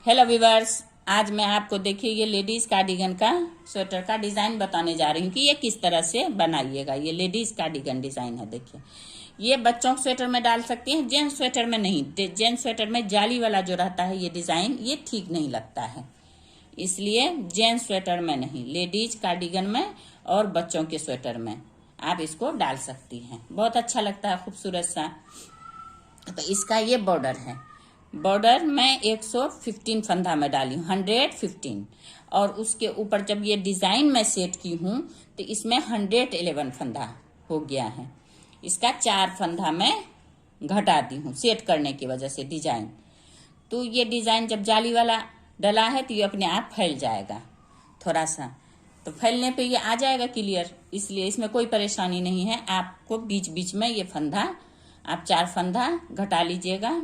Hello viewers, आज मैं आपको देखिए ये लेडीज कार्डिगन का स्वेटर का डिजाइन बताने जा रही हूँ कि ये किस तरह से बनाइएगा। ये लेडीज कार्डिगन डिजाइन है। देखिए ये बच्चों के स्वेटर में डाल सकती हैं, जेंट्स स्वेटर में नहीं। जेंट्स स्वेटर में जाली वाला जो रहता है ये डिजाइन ये ठीक नहीं लगता है, इसलिए जेंट्स स्वेटर में नहीं, लेडीज कार्डिगन में और बच्चों के स्वेटर में आप इसको डाल सकती हैं। बहुत अच्छा लगता है, खूबसूरत सा। तो इसका ये बॉर्डर है। बॉर्डर मैं 115 फंदा में डाली हूँ, 115। और उसके ऊपर जब ये डिजाइन मैं सेट की हूँ तो इसमें 111 फंदा हो गया है। इसका 4 फंदा मैं घटा दी हूँ सेट करने की वजह से डिजाइन। तो ये डिजाइन जब जाली वाला डला है तो ये अपने आप फैल जाएगा थोड़ा सा, तो फैलने पे ये आ जाएगा क्लियर, इसलिए इसमें कोई परेशानी नहीं है। आपको बीच बीच में ये फंदा आप 4 फंदा घटा लीजिएगा,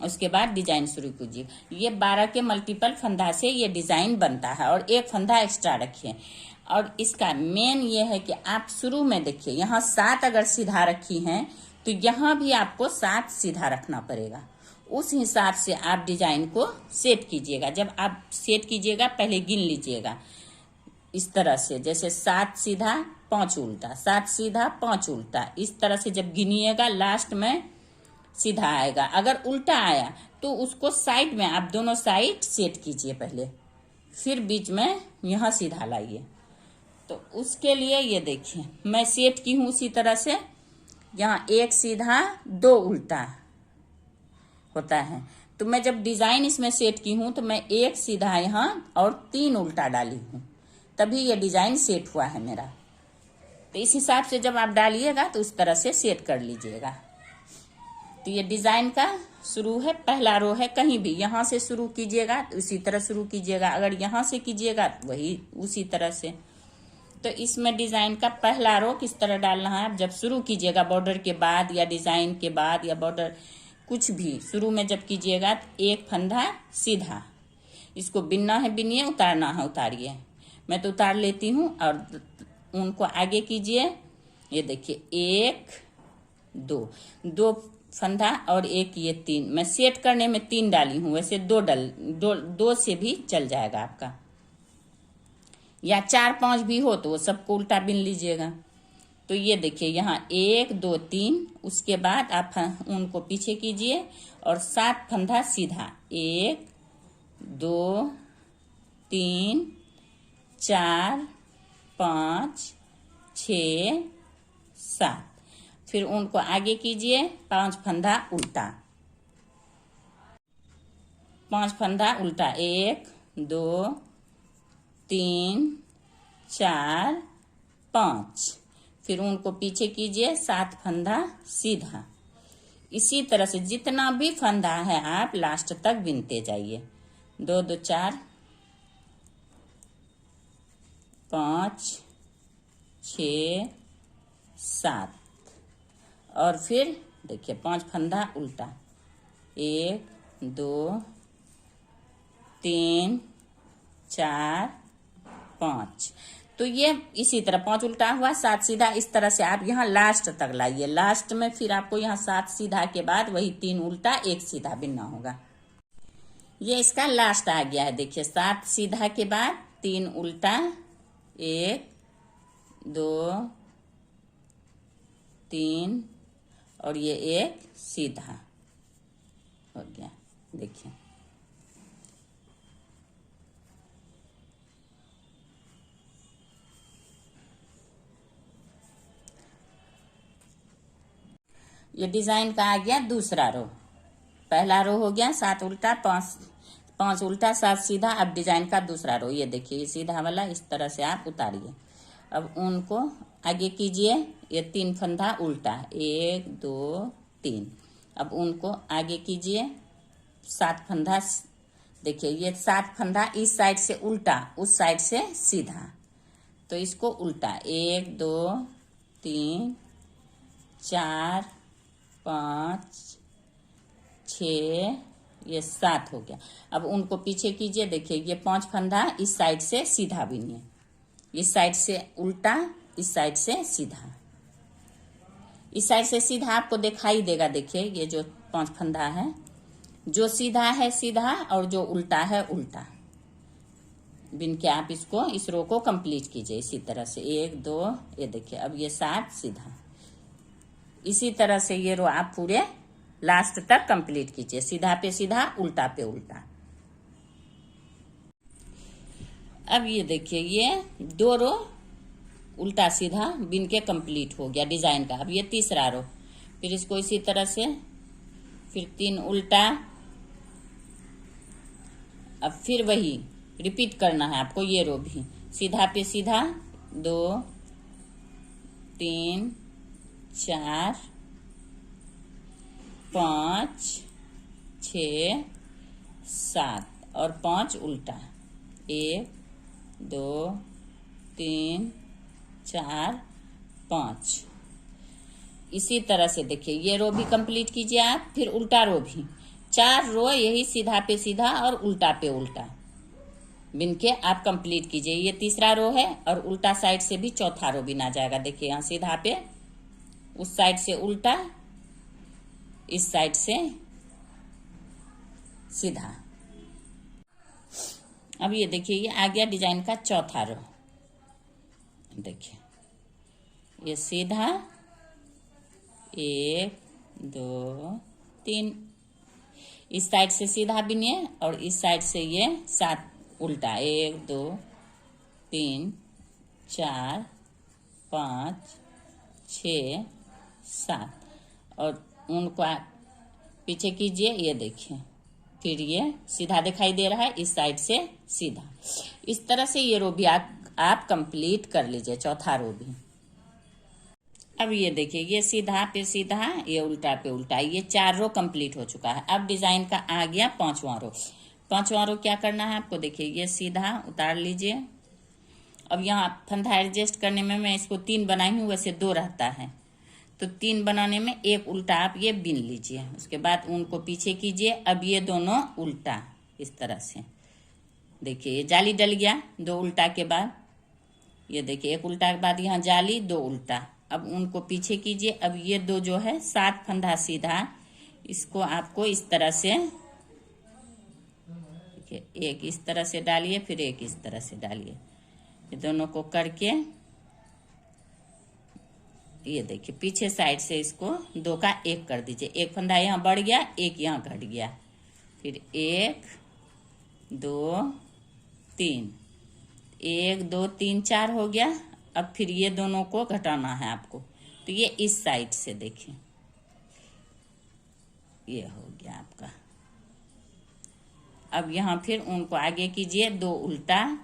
उसके बाद डिजाइन शुरू कीजिए। ये 12 के मल्टीपल फंदा से ये डिजाइन बनता है और 1 फंदा एक्स्ट्रा रखिए। और इसका मेन ये है कि आप शुरू में देखिए यहाँ 7 अगर सीधा रखी हैं तो यहाँ भी आपको 7 सीधा रखना पड़ेगा। उस हिसाब से आप डिजाइन को सेट कीजिएगा। जब आप सेट कीजिएगा पहले गिन लीजिएगा इस तरह से, जैसे 7 सीधा 5 उल्टा, 7 सीधा 5 उल्टा, इस तरह से जब गिनिएगा लास्ट में सीधा आएगा। अगर उल्टा आया तो उसको साइड में आप दोनों साइड सेट कीजिए पहले, फिर बीच में यहाँ सीधा लाइए। तो उसके लिए ये देखिए मैं सेट की हूँ उसी तरह से। यहाँ 1 सीधा 2 उल्टा होता है, तो मैं जब डिजाइन इसमें सेट की हूँ तो मैं 1 सीधा यहाँ और 3 उल्टा डाली हूँ, तभी ये डिजाइन सेट हुआ है मेरा। तो इस हिसाब से जब आप डालिएगा तो उस तरह से सेट कर लीजिएगा। तो ये डिजाइन का शुरू है, पहला रो है, कहीं भी यहाँ से शुरू कीजिएगा तो उसी तरह शुरू कीजिएगा, अगर यहाँ से कीजिएगा तो वही उसी तरह से। तो इसमें डिजाइन का पहला रो किस तरह डालना है आप जब शुरू कीजिएगा, बॉर्डर के बाद या डिजाइन के बाद या बॉर्डर कुछ भी शुरू में जब कीजिएगा तो 1 फंदा सीधा, इसको बिनना है बिनिए, उतारना है उतारिए। मैं तो उतार लेती हूँ और उनको आगे कीजिए। ये देखिए 1 2 फंदा और 1 ये 3, मैं सेट करने में 3 डाली हूँ, वैसे 2 से भी चल जाएगा आपका, या 4 5 भी हो तो वो सबको उल्टा बिन लीजिएगा। तो ये देखिए यहाँ 1 2 3, उसके बाद आप उनको पीछे कीजिए और 7 फंदा सीधा, 1 2 3 4 5 6 7, फिर उनको आगे कीजिए 5 फंदा उल्टा, 5 फंदा उल्टा, 1 2 3 4 5, फिर उनको पीछे कीजिए 7 फंदा सीधा। इसी तरह से जितना भी फंदा है आप लास्ट तक बिनते जाइए। 2 2 4 5 6 7, और फिर देखिए 5 फंदा उल्टा, 1 2 3 4 5। तो ये इसी तरह 5 उल्टा हुआ 7 सीधा, इस तरह से आप यहाँ लास्ट तक लाइए। लास्ट में फिर आपको यहाँ 7 सीधा के बाद वही 3 उल्टा 1 सीधा बिनना होगा। ये इसका लास्ट आ गया है। देखिए 7 सीधा के बाद 3 उल्टा, 1 2 3 और ये 1 सीधा हो गया। देखिए ये डिजाइन का आ गया दूसरा रो। पहला रो हो गया 7 उल्टा 5 उल्टा 7 सीधा। अब डिजाइन का दूसरा रो, ये देखिए ये सीधा वाला इस तरह से आप उतारिए। अब उनको आगे कीजिए, ये 3 फंदा उल्टा, 1 2 3। अब उनको आगे कीजिए 7 फंदा, देखिए ये 7 फंदा इस साइड से उल्टा उस साइड से सीधा, तो इसको उल्टा, 1 2 3 4 5 6 ये 7 हो गया। अब उनको पीछे कीजिए, देखिए ये 5 फंदा इस साइड से सीधा बिनिए, इस साइड से उल्टा इस साइड से सीधा, इस साइड से सीधा आपको दिखाई देगा। देखिए ये जो 5 फंदा है जो सीधा है सीधा और जो उल्टा है उल्टा बिन के आप इसको इस रो को कंप्लीट कीजिए इसी तरह से 1 2। ये देखिए अब ये 7 सीधा। इसी तरह से ये रो आप पूरे लास्ट तक कंप्लीट कीजिए, सीधा पे सीधा उल्टा पे उल्टा। अब ये देखिए ये 2 रो उल्टा सीधा बिन के कंप्लीट हो गया डिजाइन का। अब ये तीसरा रो, फिर इसको इसी तरह से, फिर 3 उल्टा। अब फिर वही रिपीट करना है आपको, ये रो भी सीधा पे सीधा 2 3 4 5 6 7 और 5 उल्टा। 1 2 3 4 5। इसी तरह से देखिए ये रो भी कंप्लीट कीजिए आप, फिर उल्टा रो भी 4 रो यही सीधा पे सीधा और उल्टा पे उल्टा बिन के आप कंप्लीट कीजिए। ये तीसरा रो है और उल्टा साइड से भी चौथा रो बिना जाएगा। देखिए यहाँ सीधा पे, उस साइड से उल्टा, इस साइड से सीधा। अब ये देखिए ये आ गया डिजाइन का चौथा रो। देखिए ये सीधा 1 2 3, इस साइड से सीधा बिनिए और इस साइड से ये 7 उल्टा। 1 2 3 4 5 6 7 और उनको पीछे कीजिए। ये देखिए फिर ये सीधा दिखाई दे रहा है, इस साइड से सीधा। इस तरह से ये रो भी आप कंप्लीट कर लीजिए, चौथा रो भी। अब ये देखिए ये सीधा पे सीधा, ये उल्टा पे उल्टा, ये 4 रो कंप्लीट हो चुका है। अब डिजाइन का आ गया 5वां रो। 5वां रो क्या करना है आपको, देखिए ये सीधा उतार लीजिए। अब यहाँ फंदा एडजस्ट करने में मैं इसको 3 बनाई हूँ, वैसे 2 रहता है, तो 3 बनाने में 1 उल्टा आप ये बिन लीजिए। उसके बाद उनको पीछे कीजिए। अब ये दोनों उल्टा इस तरह से, देखिए ये जाली डल गया 2 उल्टा के बाद। ये देखिए 1 उल्टा के बाद यहाँ जाली 2 उल्टा। अब उनको पीछे कीजिए। अब ये 2 जो है 7 फंदा सीधा, इसको आपको इस तरह से, देखिए एक इस तरह से डालिए, फिर एक इस तरह से डालिए। ये दोनों को करके ये देखिए पीछे साइड से इसको 2 का 1 कर दीजिए। 1 फंदा यहाँ बढ़ गया, 1 यहाँ घट गया, फिर 1 2 3, 1 2 3 4 हो गया। अब फिर ये दोनों को घटाना है आपको, तो ये इस साइड से देखिए ये हो गया आपका। अब यहाँ फिर उनको आगे कीजिए 2 उल्टा,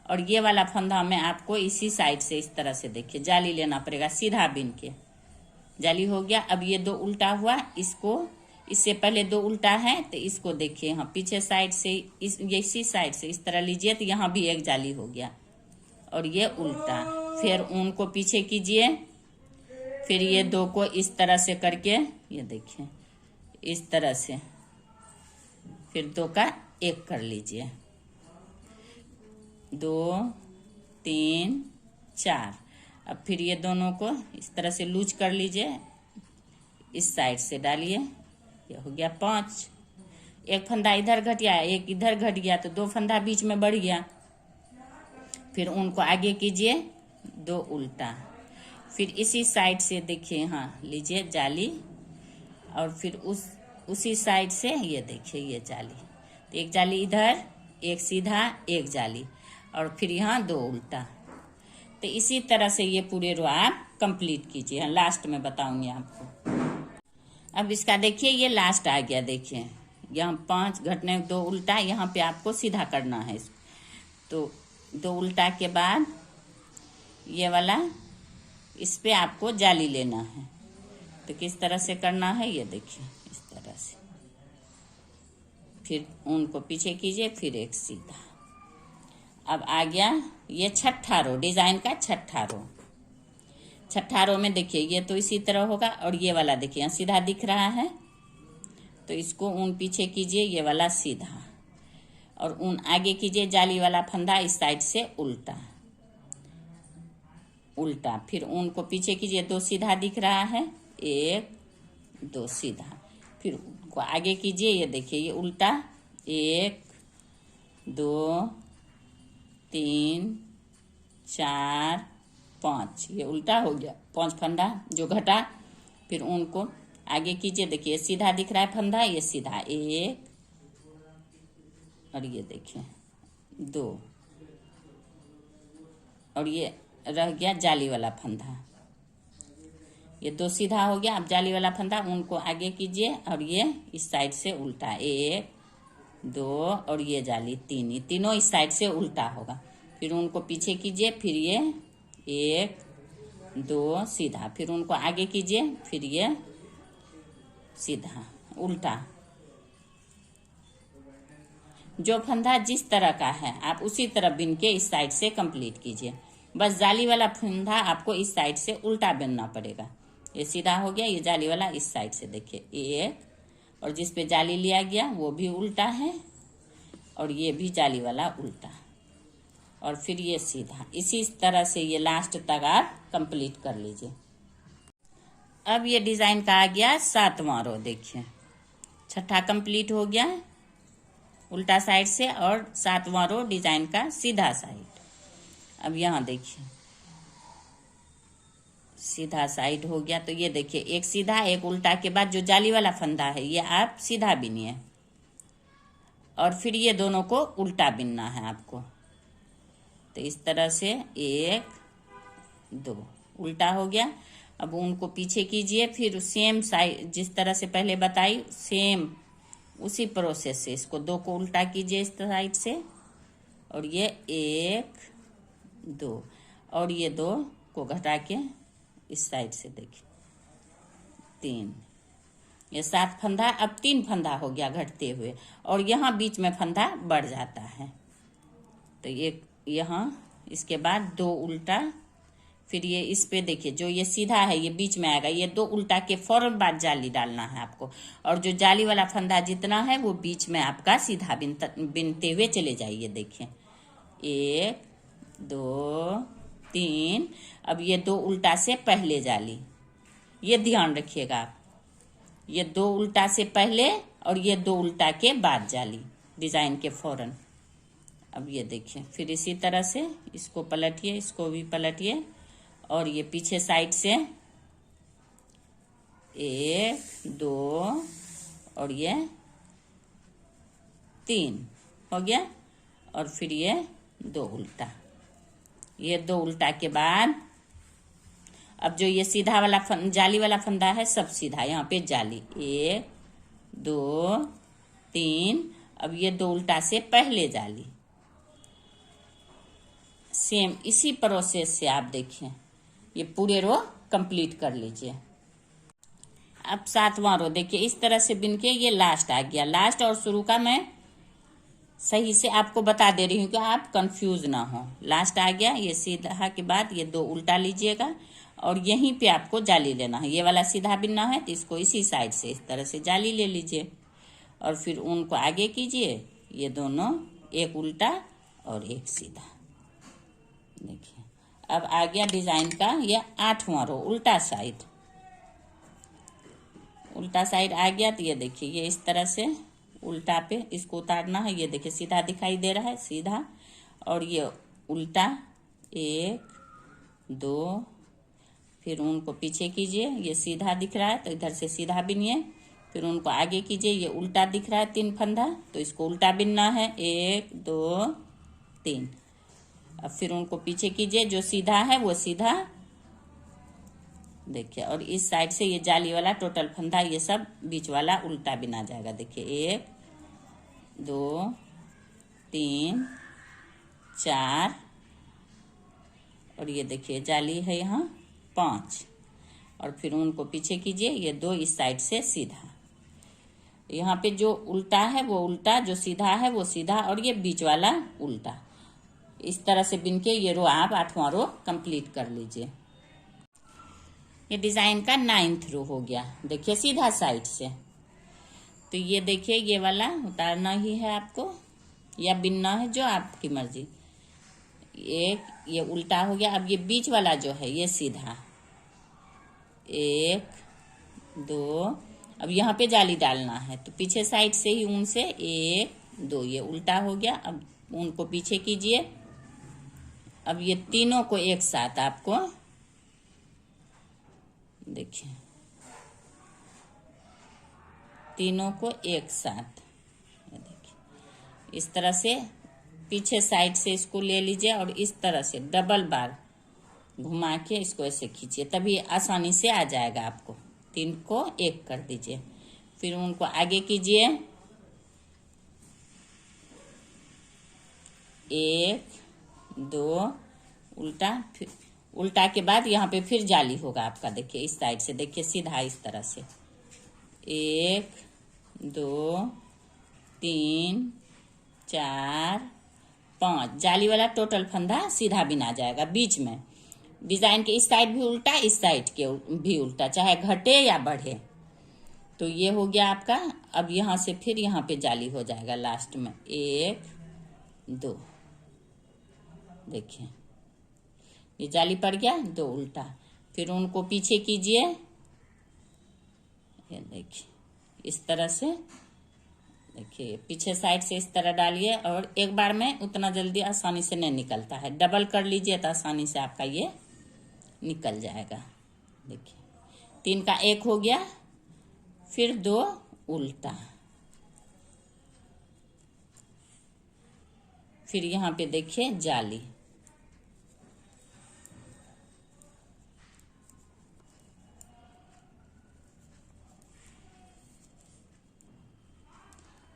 और ये वाला फंदा में आपको इसी साइड से इस तरह से देखिए जाली लेना पड़ेगा, सीधा बिन के। जाली हो गया। अब ये 2 उल्टा हुआ, इसको इससे पहले 2 उल्टा है, तो इसको देखिए यहाँ पीछे साइड से इसी साइड से इस तरह लीजिए, तो यहाँ भी एक जाली हो गया और ये उल्टा। फिर उनको पीछे कीजिए, फिर ये 2 को इस तरह से करके ये देखिए इस तरह से, फिर 2 का 1 कर लीजिए। 2 3 4। अब फिर ये दोनों को इस तरह से लूज कर लीजिए, इस साइड से डालिए। ये हो गया 5। 1 फंदा इधर घट गया, 1 इधर घट गया, तो 2 फंदा बीच में बढ़ गया। फिर उनको आगे कीजिए 2 उल्टा, फिर इसी साइड से देखिए यहाँ लीजिए जाली, और फिर उसी साइड से ये देखिए ये जाली, तो 1 जाली इधर, 1 सीधा, 1 जाली, और फिर यहाँ 2 उल्टा। तो इसी तरह से ये पूरे रो आप कंप्लीट कीजिए, लास्ट में बताऊंगी आपको। अब इसका देखिए ये लास्ट आ गया। देखिए यहाँ 5 घटने 2 उल्टा, यहाँ पे आपको सीधा करना है इसको। तो 2 उल्टा के बाद ये वाला, इस पे आपको जाली लेना है। तो किस तरह से करना है ये देखिए इस तरह से, फिर उनको पीछे कीजिए, फिर एक सीधा। अब आ गया ये 6ठा रो, डिजाइन का 6ठा रो। 6ठा रो में देखिए ये तो इसी तरह होगा, और ये वाला देखिए यहाँ सीधा दिख रहा है, तो इसको ऊन पीछे कीजिए, ये वाला सीधा, और ऊन आगे कीजिए, जाली वाला फंदा इस साइड से उल्टा उल्टा, फिर ऊन को पीछे कीजिए, 2 सीधा दिख रहा है, 1 2 सीधा, फिर को आगे कीजिए, ये देखिए ये उल्टा 1 2 3 4 5, ये उल्टा हो गया 5 फंदा जो घटा। फिर ऊन को आगे कीजिए, देखिए सीधा दिख रहा है फंदा, ये सीधा 1 और ये देखिए 2 और ये रह गया जाली वाला फंदा, ये 2 सीधा हो गया। अब जाली वाला फंदा ऊन को आगे कीजिए और ये इस साइड से उल्टा 1 2 और ये जाली 3, ये तीनों इस साइड से उल्टा होगा। फिर उनको पीछे कीजिए, फिर ये 1 2 सीधा, फिर उनको आगे कीजिए, फिर ये सीधा उल्टा। जो फंदा जिस तरह का है आप उसी तरह बिन के इस साइड से कंप्लीट कीजिए। बस जाली वाला फंदा आपको इस साइड से उल्टा बिनना पड़ेगा। ये सीधा हो गया, ये जाली वाला इस साइड से देखिए 1 और जिस पे जाली लिया गया वो भी उल्टा है और ये भी जाली वाला उल्टा और फिर ये सीधा। इसी तरह से ये लास्ट तक आप कंप्लीट कर लीजिए। अब ये डिजाइन का आ गया 7वां रो, देखिए 6ठा कंप्लीट हो गया उल्टा साइड से और 7वां रो डिजाइन का सीधा साइड। अब यहाँ देखिए सीधा साइड हो गया, तो ये देखिए एक सीधा एक उल्टा के बाद जो जाली वाला फंदा है ये आप सीधा बिनिए और फिर ये दोनों को उल्टा बिनना है आपको। तो इस तरह से 1 2 उल्टा हो गया। अब उनको पीछे कीजिए, फिर सेम साइड जिस तरह से पहले बताई सेम उसी प्रोसेस से इसको 2 को उल्टा कीजिए इस साइड से और ये 1 2 और ये 2 को घटा के इस साइड से देखिए 3, ये 7 फंदा। अब 3 फंदा हो गया घटते हुए और यहाँ बीच में फंदा बढ़ जाता है। तो ये यहाँ इसके बाद 2 उल्टा, फिर ये इस पे देखिए जो ये सीधा है ये बीच में आएगा, ये 2 उल्टा के फौरन बाद जाली डालना है आपको और जो जाली वाला फंदा जितना है वो बीच में आपका सीधा बिनते हुए चले जाइए। देखिए 1 2 3, अब ये 2 उल्टा से पहले जाली, ये ध्यान रखिएगा आप, ये 2 उल्टा से पहले और ये 2 उल्टा के बाद जाली डिजाइन के फौरन। अब ये देखिए फिर इसी तरह से इसको पलटिए, इसको भी पलटिए और ये पीछे साइड से 1 2 और ये 3 हो गया और फिर ये 2 उल्टा, ये 2 उल्टा के बाद अब जो ये सीधा वाला जाली वाला फंदा है सब सीधा, यहाँ पे जाली 1 2 3, अब ये 2 उल्टा से पहले जाली। सेम इसी प्रोसेस से आप देखिए ये पूरे रो कंप्लीट कर लीजिए। अब 7वां रो देखिए इस तरह से बिन के ये लास्ट आ गया। लास्ट और शुरू का मैं सही से आपको बता दे रही हूँ कि आप कंफ्यूज ना हो। लास्ट आ गया, ये सीधा के बाद ये 2 उल्टा लीजिएगा और यहीं पे आपको जाली लेना है। ये वाला सीधा बिनना है तो इसको इसी साइड से इस तरह से जाली ले लीजिए और फिर उनको आगे कीजिए, ये दोनों एक उल्टा और एक सीधा। देखिए अब आ गया डिजाइन का ये 8वां रो उल्टा साइड। उल्टा साइड आ गया तो ये देखिए ये इस तरह से उल्टा पे इसको उतारना है। ये देखिए सीधा दिखाई दे रहा है, सीधा और ये उल्टा 1 2, फिर उनको पीछे कीजिए, ये सीधा दिख रहा है तो इधर से सीधा बिनिए, फिर उनको आगे कीजिए, ये उल्टा दिख रहा है 3 फंदा तो इसको उल्टा बिनना है 1 2 3। अब फिर उनको पीछे कीजिए, जो सीधा है वो सीधा देखिए और इस साइड से ये जाली वाला टोटल फंदा ये सब बीच वाला उल्टा बिना जाएगा। देखिए 1 2 3 4 और ये देखिए जाली है यहाँ 5 और फिर उनको पीछे कीजिए, ये 2 इस साइड से सीधा। यहाँ पे जो उल्टा है वो उल्टा, जो सीधा है वो सीधा और ये बीच वाला उल्टा। इस तरह से बिन के ये रो आप 8वां रो कंप्लीट कर लीजिए। ये डिजाइन का 9th रो हो गया। देखिए सीधा साइड से तो ये देखिए ये वाला उतारना ही है आपको या बिनना है, जो आपकी मर्जी। एक ये उल्टा हो गया। अब ये बीच वाला जो है ये सीधा 1 2 अब यहाँ पे जाली डालना है, तो पीछे साइड से ही ऊन से 1 2, ये उल्टा हो गया। अब ऊन को पीछे कीजिए। अब ये तीनों को एक साथ आपको देखिए, तीनों को एक साथ ये देखिए इस तरह से पीछे साइड से इसको ले लीजिए और इस तरह से डबल बार घुमा के इसको ऐसे खींचिए, तभी आसानी से आ जाएगा आपको। 3 को एक कर दीजिए, फिर उनको आगे कीजिए। 1 2 उल्टा, फिर उल्टा के बाद यहाँ पे फिर जाली होगा आपका। देखिए इस साइड से, देखिए सीधा इस तरह से 1 2 3 4 5, जाली वाला टोटल फंदा सीधा बिना जाएगा। बीच में डिजाइन के इस साइड भी उल्टा, इस साइड के भी उल्टा, चाहे घटे या बढ़े। तो ये हो गया आपका। अब यहाँ से फिर यहाँ पे जाली हो जाएगा लास्ट में 1 2, देखिए ये जाली पड़ गया, 2 उल्टा। फिर उनको पीछे कीजिए, ये देखिए इस तरह से। देखिए पीछे साइड से इस तरह डालिए, और एक बार में उतना जल्दी आसानी से नहीं निकलता है, डबल कर लीजिए तो आसानी से आपका ये निकल जाएगा। देखिए 3 का 1 हो गया, फिर 2 उल्टा, फिर यहाँ पे देखिए जाली।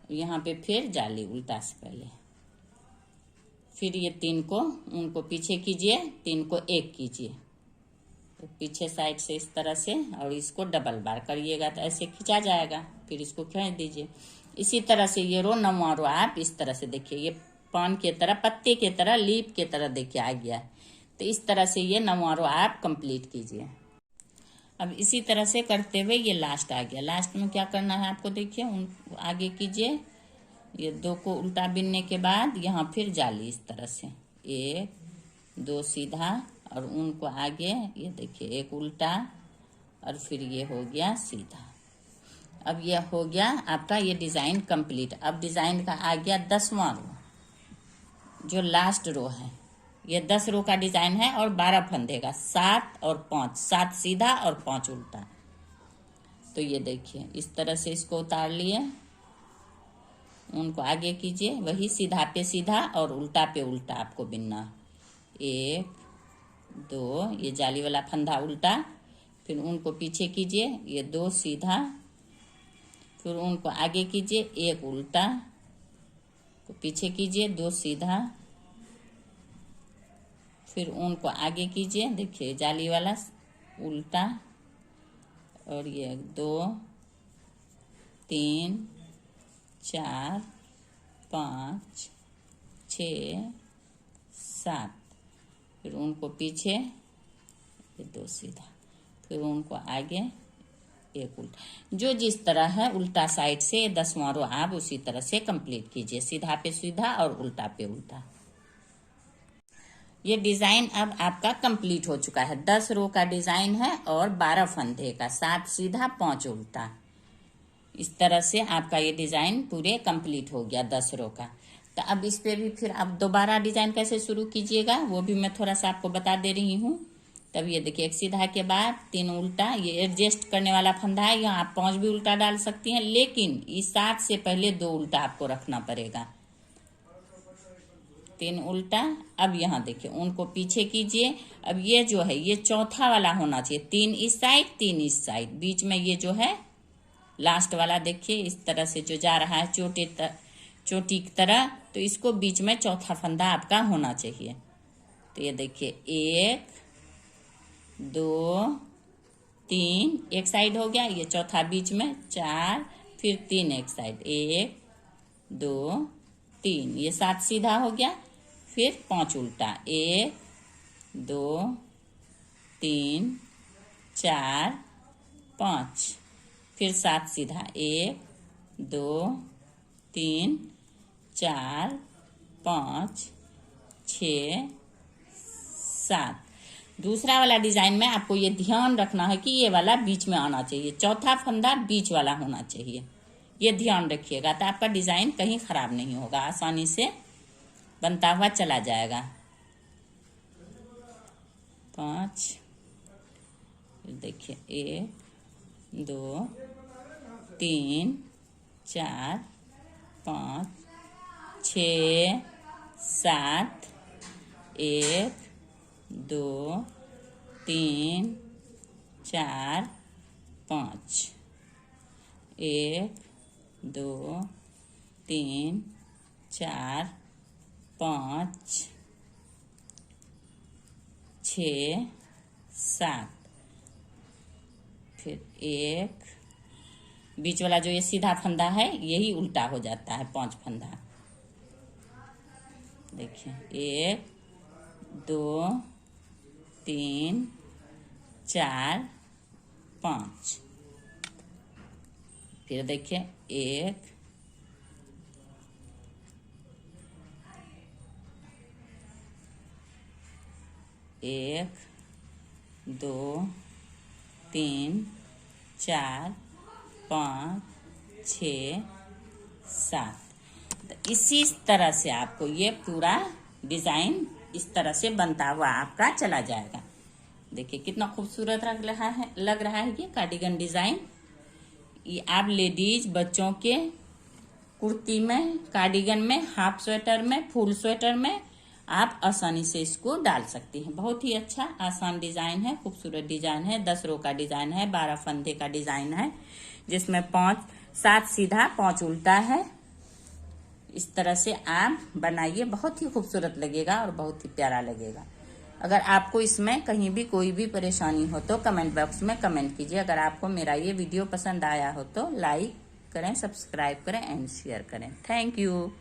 यहाँ पे फिर जाली उल्टा से पहले, फिर ये 3 को उनको पीछे कीजिए, 3 को एक कीजिए, तो पीछे साइड से इस तरह से, और इसको डबल बार करिएगा तो ऐसे खींचा जाएगा। फिर इसको खींच दीजिए। इसी तरह से ये रो 9वां रो आप इस तरह से देखिए, ये पान के तरह, पत्ते के तरह, लीफ के तरह देखिए आ गया। तो इस तरह से ये 9वां रो आप कंप्लीट कीजिए। अब इसी तरह से करते हुए ये लास्ट आ गया। लास्ट में क्या करना है आपको, देखिए उन आगे कीजिए। ये 2 को उल्टा बिनने के बाद यहाँ फिर जाली इस तरह से 1 2 सीधा, और उनको आगे ये देखिए 1 उल्टा, और फिर ये हो गया सीधा। अब ये हो गया आपका ये डिजाइन कंप्लीट। अब डिजाइन का आ गया 10वां रो, जो लास्ट रो है। ये 10 रो का डिजाइन है और 12 फंदे का, 7 और 5, 7 सीधा और 5 उल्टा। तो ये देखिए इस तरह से इसको उतार लिए, उनको आगे कीजिए, वही सीधा पे सीधा और उल्टा पे उल्टा आपको बिनना। 1 2, ये जाली वाला फंदा उल्टा, फिर उनको पीछे कीजिए, ये 2 सीधा, फिर उनको आगे कीजिए, 1 उल्टा, तो पीछे कीजिए, 2 सीधा, फिर उनको आगे कीजिए, देखिए जाली वाला उल्टा, और ये 2 3 4 5 6 7, फिर उनको पीछे, ये 2 सीधा, फिर उनको आगे 1 उल्टा। जो जिस तरह है उल्टा साइड से 10वां रो आप उसी तरह से कंप्लीट कीजिए, सीधा पे सीधा और उल्टा पे उल्टा। ये डिजाइन अब आपका कंप्लीट हो चुका है। 10 रो का डिजाइन है और 12 फंदे का, 7 सीधा 5 उल्टा। इस तरह से आपका ये डिजाइन पूरे कंप्लीट हो गया 10 रो का। तो अब इस पे भी फिर आप दोबारा डिजाइन कैसे शुरू कीजिएगा वो भी मैं थोड़ा सा आपको बता दे रही हूँ। तब ये देखिए 1 सीधा के बाद 3 उल्टा, ये एडजस्ट करने वाला फंदा है, यहाँ आप 5 भी उल्टा डाल सकती हैं, लेकिन इस 7 से पहले 2 उल्टा आपको रखना पड़ेगा। 3 उल्टा। अब यहाँ देखिए उनको पीछे कीजिए। अब ये जो है ये चौथा वाला होना चाहिए, 3 इस साइड 3 इस साइड, बीच में ये जो है लास्ट वाला देखिए इस तरह से जो जा रहा है चोटी की तरह, तो इसको बीच में चौथा फंदा आपका होना चाहिए। तो ये देखिए 1 2 3, एक साइड हो गया, ये चौथा बीच में, 4, फिर 3 एक साइड, 1 2 3, ये 7 सीधा हो गया, फिर 5 उल्टा, 1 2 3 4 5, फिर 7 सीधा, 1 2 3 4 5 6 7। दूसरा वाला डिजाइन में आपको ये ध्यान रखना है कि ये वाला बीच में आना चाहिए, चौथा फंदा बीच वाला होना चाहिए, ये ध्यान रखिएगा, तो आपका डिजाइन कहीं खराब नहीं होगा, आसानी से बनता हुआ चला जाएगा। 5, देखिए 1 2 3 4 5 6 7 1 2 3 4 5 1 2 3 4 5 6 7, फिर 1, बीच वाला जो ये सीधा फंदा है यही उल्टा हो जाता है, 5 फंदा। देखिए 1 2 3 4 5, फिर देखिए 1 1 2 3 4 5 6 7। तो इसी तरह से आपको ये पूरा डिजाइन इस तरह से बनता हुआ आपका चला जाएगा। देखिए कितना खूबसूरत लग रहा है ये कार्डिगन डिजाइन। ये आप लेडीज बच्चों के कुर्ती में, कार्डिगन में, हाफ स्वेटर में, फुल स्वेटर में आप आसानी से इसको डाल सकती हैं। बहुत ही अच्छा आसान डिजाइन है, खूबसूरत डिजाइन है। 10 रो का डिजाइन है, 12 फंदे का डिजाइन है, जिसमें 7 सीधा 5 उल्टा है। इस तरह से आप बनाइए, बहुत ही खूबसूरत लगेगा और बहुत ही प्यारा लगेगा। अगर आपको इसमें कहीं भी कोई भी परेशानी हो तो कमेंट बॉक्स में कमेंट कीजिए। अगर आपको मेरा ये वीडियो पसंद आया हो तो लाइक करें, सब्सक्राइब करें एंड शेयर करें। Thank you.